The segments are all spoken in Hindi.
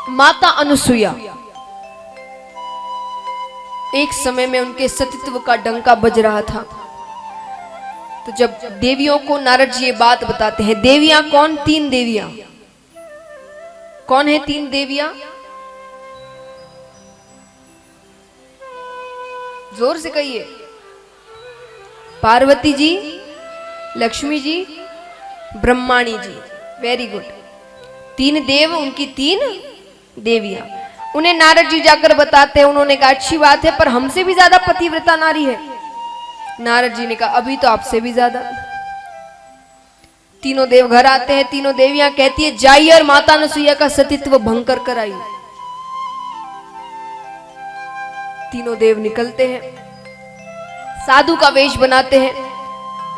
माता अनुसुईया, एक समय में उनके सतीत्व का डंका बज रहा था। तो जब देवियों को नारद जी ये बात बताते हैं, देवियां कौन? 3 देवियां। कौन है 3 देवियां? जोर से कहिए। पार्वती जी, लक्ष्मी जी, ब्रह्माणी जी। Very good. 3 देव, उनकी 3 देवियां। उन्हें नारद जी जाकर बताते हैं। उन्होंने कहा अच्छी बात है, पर हमसे भी ज्यादा पतिव्रता नारी है। नारद जी ने कहा अभी तो आपसे भी ज्यादा। तीनों देव घर आते हैं। तीनों देवियां कहती है जाइए और माता अनुसुईया का सतीत्व भंग कर कर आइए। तीनों देव निकलते हैं, साधु का वेश बनाते हैं,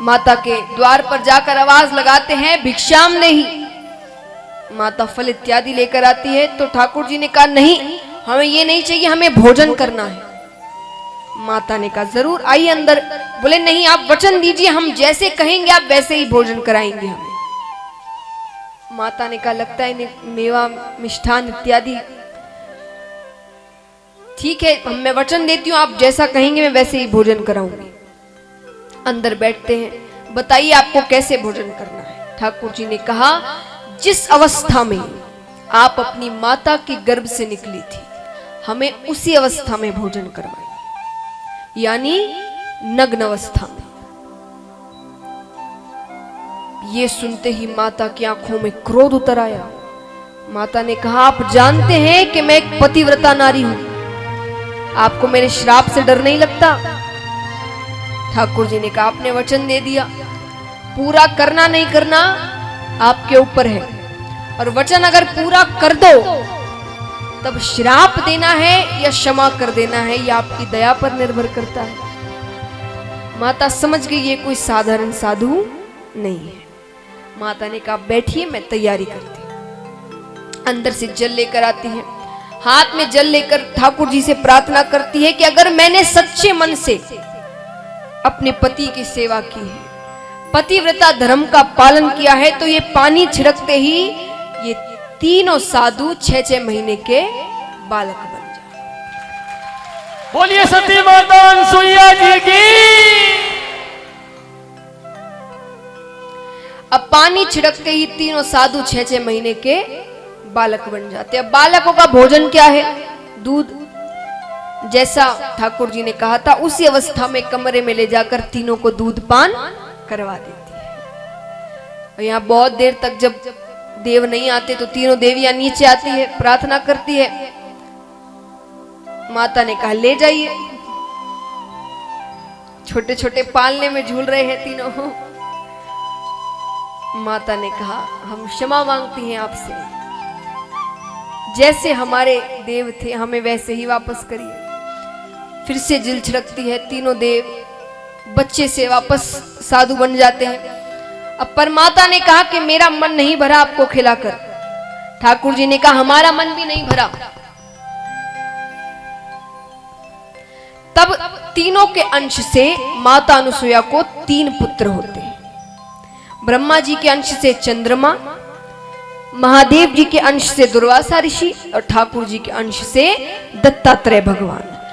माता के द्वार पर जाकर आवाज लगाते हैं भिक्षाम नहीं। माता फल इत्यादि लेकर आती है। तो ठाकुर जी ने कहा नहीं, हमें ये नहीं चाहिए, हमें भोजन करना है। माता ने कहा जरूर आइए अंदर। बोले नहीं, आप वचन दीजिए, हम जैसे कहेंगे आप वैसे ही भोजन कराएंगे हमें। माता ने कहा लगता है मेवा मिष्ठान इत्यादि ठीक है, मैं वचन देती हूँ, आप जैसा कहेंगे मैं वैसे ही भोजन कराऊंगी। अंदर बैठते हैं, बताइए आपको कैसे भोजन करना है। ठाकुर जी ने कहा जिस अवस्था में आप अपनी माता के गर्भ से निकली थी, हमें उसी अवस्था में भोजन करवाएं, यानी नग्न अवस्था में। ये सुनते ही माता की आंखों में क्रोध उतर आया। माता ने कहा आप जानते हैं कि मैं एक पतिव्रता नारी हूं, आपको मेरे श्राप से डर नहीं लगता? ठाकुर जी ने कहा आपने वचन दे दिया, पूरा करना नहीं करना आपके ऊपर है, और वचन अगर पूरा कर दो तब श्राप देना है या क्षमा कर देना है, यह आपकी दया पर निर्भर करता है। माता समझ गई ये कोई साधारण साधु नहीं है। माता ने कहा बैठिए, मैं तैयारी करती हूं। अंदर से जल लेकर आती है, हाथ में जल लेकर ठाकुर जी से प्रार्थना करती है कि अगर मैंने सच्चे मन से अपने पति की सेवा की है, पतिव्रता धर्म का पालन किया है, तो ये पानी छिड़कते ही ये तीनों साधु 6-6 महीने के बालक बन जाए। बोलिए सती माता अनुसुईया जी की। अब पानी छिड़कते ही तीनों साधु 6-6 महीने के बालक बन जाते। अब बालकों का भोजन क्या है? दूध। जैसा ठाकुर जी ने कहा था उसी अवस्था में कमरे में ले जाकर तीनों को दूध पान करवा देती है। और यहाँ बहुत देर तक जब देव नहीं आते तो तीनों देवियां नीचे आती है, प्रार्थना करती है। माता ने कहा ले जाइए। छोटे छोटे पालने में झूल रहे हैं तीनों। माता ने कहा हम क्षमा मांगती हैं आपसे, जैसे हमारे देव थे हमें वैसे ही वापस करिए। फिर से जल छिड़कती है, तीनों देव बच्चे से वापस साधु बन जाते हैं। अब परमाता ने कहा कि मेरा मन नहीं भरा आपको खिलाकर। ठाकुर जी ने कहा हमारा मन भी नहीं भरा। तब तीनों के अंश से माता अनुसुईया को 3 पुत्र होते हैं। ब्रह्मा जी के अंश से चंद्रमा, महादेव जी के अंश से दुर्वासा ऋषि और ठाकुर जी के अंश से दत्तात्रेय भगवान।